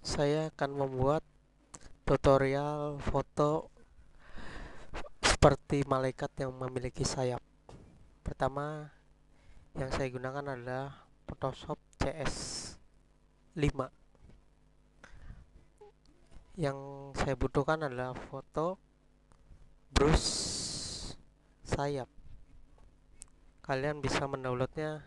Saya akan membuat tutorial foto seperti malaikat yang memiliki sayap. Pertama, yang saya gunakan adalah Photoshop CS5. Yang saya butuhkan adalah foto brush sayap. Kalian bisa mendownloadnya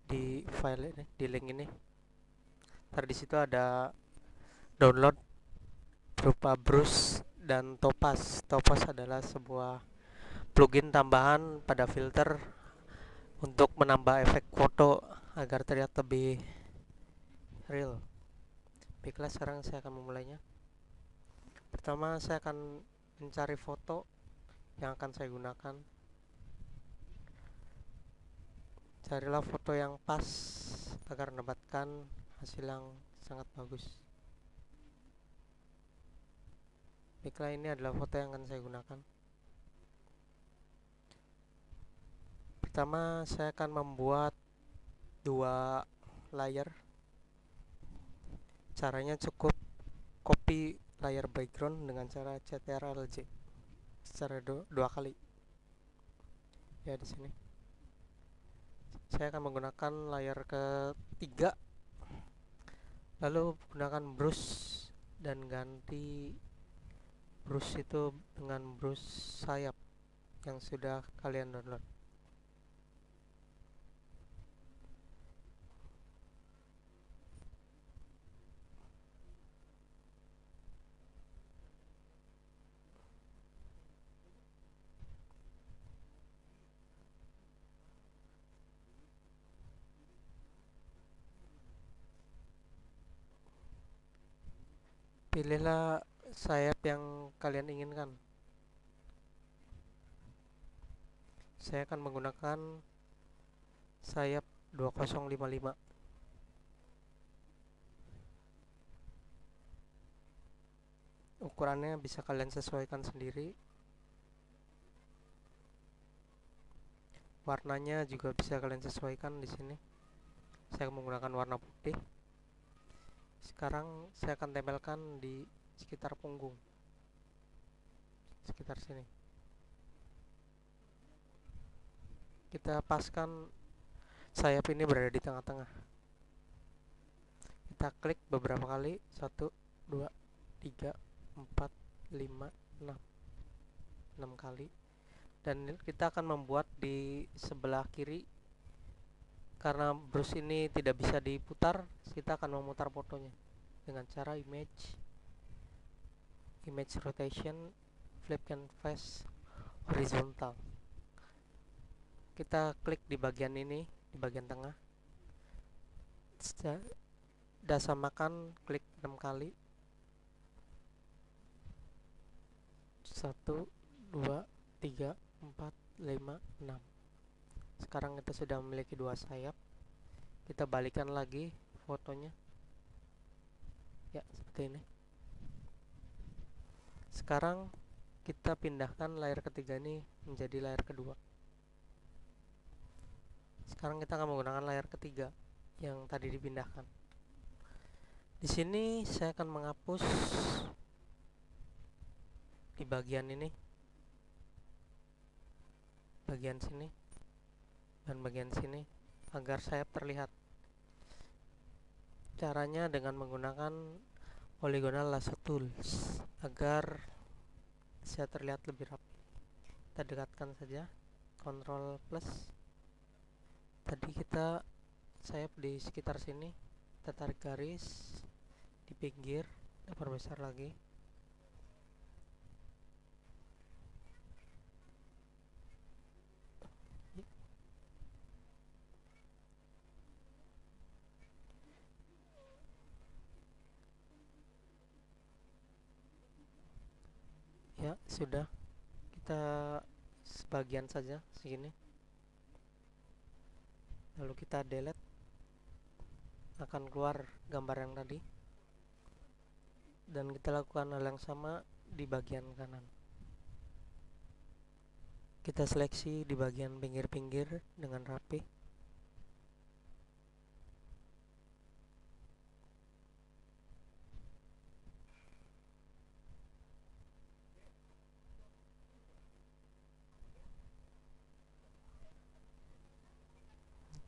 di file ini, di link ini. Ntar di situ ada download berupa brush dan topaz. Topaz adalah sebuah plugin tambahan pada filter untuk menambah efek foto agar terlihat lebih real. Baiklah, sekarang saya akan memulainya. Pertama, saya akan mencari foto yang akan saya gunakan. Carilah foto yang pas agar mendapatkan hasil yang sangat bagus. Baiklah, ini adalah foto yang akan saya gunakan. Pertama, saya akan membuat dua layer. Caranya cukup copy layar background dengan cara CTRL-J secara dua kali. Ya, di sini. Saya akan menggunakan layar ketiga, lalu gunakan brush dan ganti brush itu dengan brush sayap yang sudah kalian download. Pilihlah sayap yang kalian inginkan. Saya akan menggunakan sayap 2055. Ukurannya bisa kalian sesuaikan sendiri. Warnanya juga bisa kalian sesuaikan di sini. Saya menggunakan warna putih. Sekarang saya akan tempelkan di sekitar punggung, sekitar sini. Kita paskan sayap ini berada di tengah-tengah. Kita klik beberapa kali, 1, 2, 3, 4, 5, 6 kali. Dan kita akan membuat di sebelah kiri. Karena brush ini tidak bisa diputar, kita akan memutar fotonya dengan cara image rotation, flip canvas horizontal. Kita klik di bagian ini, di bagian tengah. Samakan, klik 6 kali. 1, 2, 3, 4, 5, 6. Sekarang kita sudah memiliki dua sayap. Kita balikan lagi fotonya. Ya, seperti ini. Sekarang kita pindahkan layar ketiga ini menjadi layar kedua. Sekarang kita akan menggunakan layar ketiga yang tadi dipindahkan. Di sini saya akan menghapus di bagian ini, bagian sini, dan bagian sini agar sayap terlihat. Caranya dengan menggunakan polygonal lasso tools agar saya terlihat lebih rapi. Kita dekatkan saja, Ctrl plus. Tadi kita sayap di sekitar sini, kita tarik garis di pinggir, kita perbesar lagi. Ya, sudah. Kita sebagian saja segini. Lalu kita delete, akan keluar gambar yang tadi. Dan kita lakukan hal yang sama di bagian kanan. Kita seleksi di bagian pinggir-pinggir dengan rapi.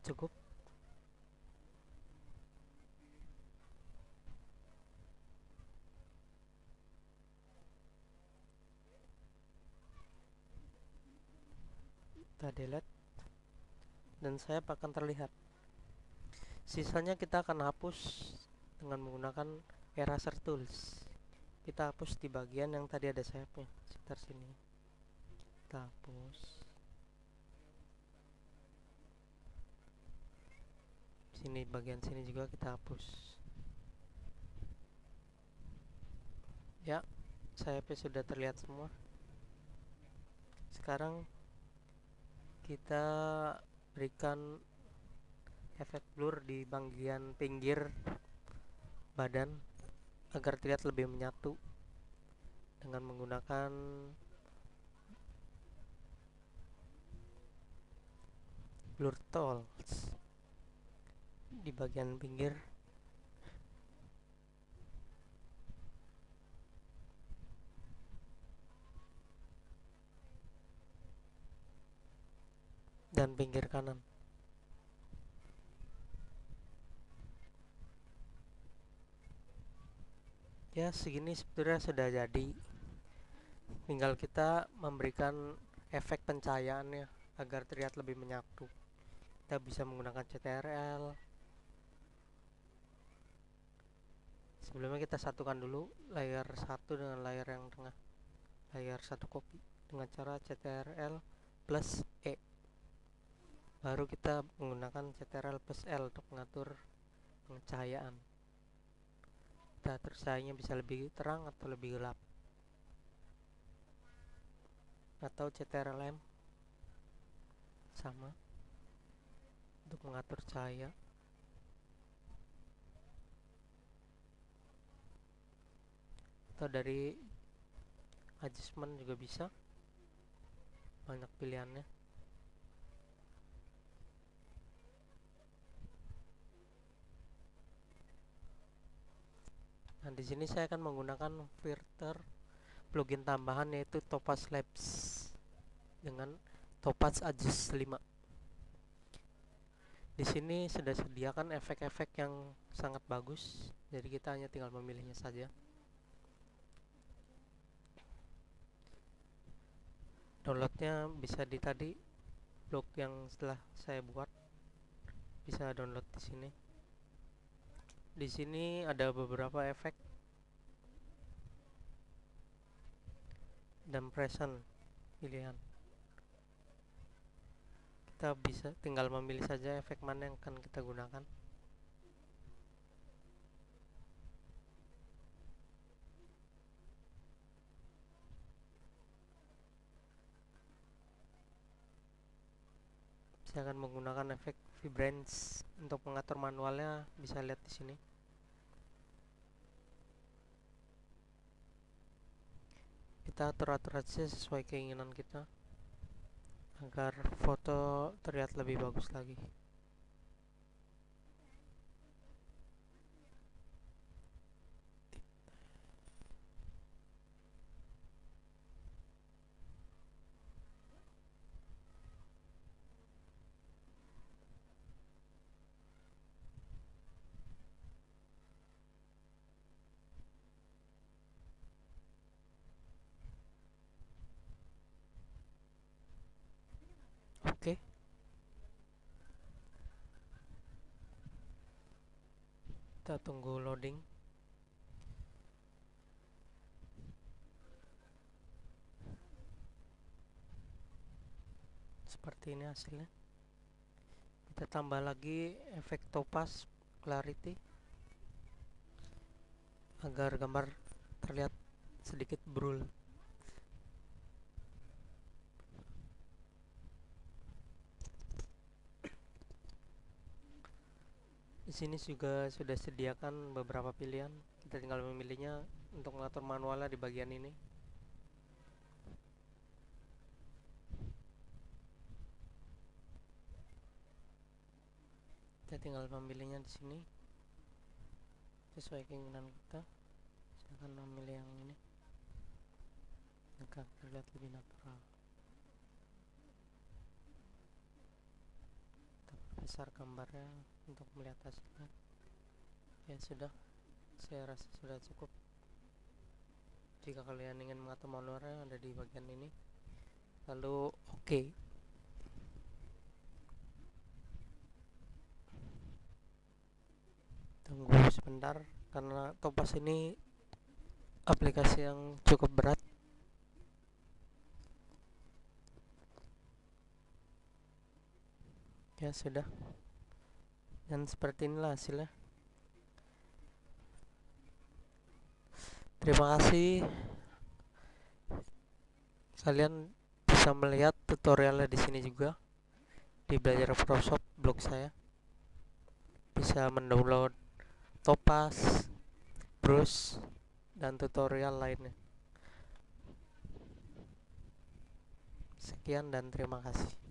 Cukup. Kita delete dan sayap akan terlihat. Sisanya kita akan hapus dengan menggunakan eraser tools. Kita hapus di bagian yang tadi ada sayapnya, sekitar sini. Kita hapus. Sini, bagian sini juga kita hapus. Ya, sayapnya sudah terlihat semua. Sekarang kita berikan efek blur di bagian pinggir badan agar terlihat lebih menyatu dengan menggunakan blur tools di bagian pinggir. Dan pinggir kanan. Ya, segini sebetulnya sudah jadi. Tinggal kita memberikan efek pencahayaannya agar terlihat lebih menyatu. Kita bisa menggunakan CTRL. Sebelumnya kita satukan dulu layar satu dengan layar yang tengah, layar satu copy, dengan cara CTRL plus E. Baru kita menggunakan CTRL plus L untuk mengatur pencahayaan. Kita atur cahayanya bisa lebih terang atau lebih gelap, atau CTRL M sama untuk mengatur cahaya. Atau dari adjustment juga bisa, banyak pilihannya. Nah, di sini saya akan menggunakan filter plugin tambahan yaitu Topaz Labs dengan Topaz Adjust 5. Di sini sudah sediakan efek-efek yang sangat bagus, jadi kita hanya tinggal memilihnya saja. Downloadnya bisa di tadi blog yang setelah saya buat, bisa download di sini. Di sini ada beberapa efek dan present pilihan. Kita bisa tinggal memilih saja efek mana yang akan kita gunakan. Saya akan menggunakan efek vibrance. Untuk mengatur manualnya bisa lihat di sini. Kita atur-atur aja sesuai keinginan kita agar foto terlihat lebih bagus lagi. Oke. Kita tunggu loading. Seperti ini hasilnya. Kita tambah lagi efek topaz clarity agar gambar terlihat sedikit brul. Di sini juga sudah sediakan beberapa pilihan. Kita tinggal memilihnya untuk mengatur manualnya di bagian ini. Kita tinggal memilihnya di sini sesuai keinginan kita. Saya akan memilih yang ini agar terlihat lebih natural. Kita besar gambarnya untuk melihat hasilnya. Ya sudah, saya rasa sudah cukup. Jika kalian ingin mengatur manualnya ada di bagian ini. Lalu oke. Tunggu sebentar karena Topaz ini aplikasi yang cukup berat. Ya sudah, dan seperti inilah hasilnya. Terima kasih, kalian bisa melihat tutorialnya di sini juga di belajar Photoshop blog saya. Bisa mendownload Topaz, Brush, dan tutorial lainnya. Sekian dan terima kasih.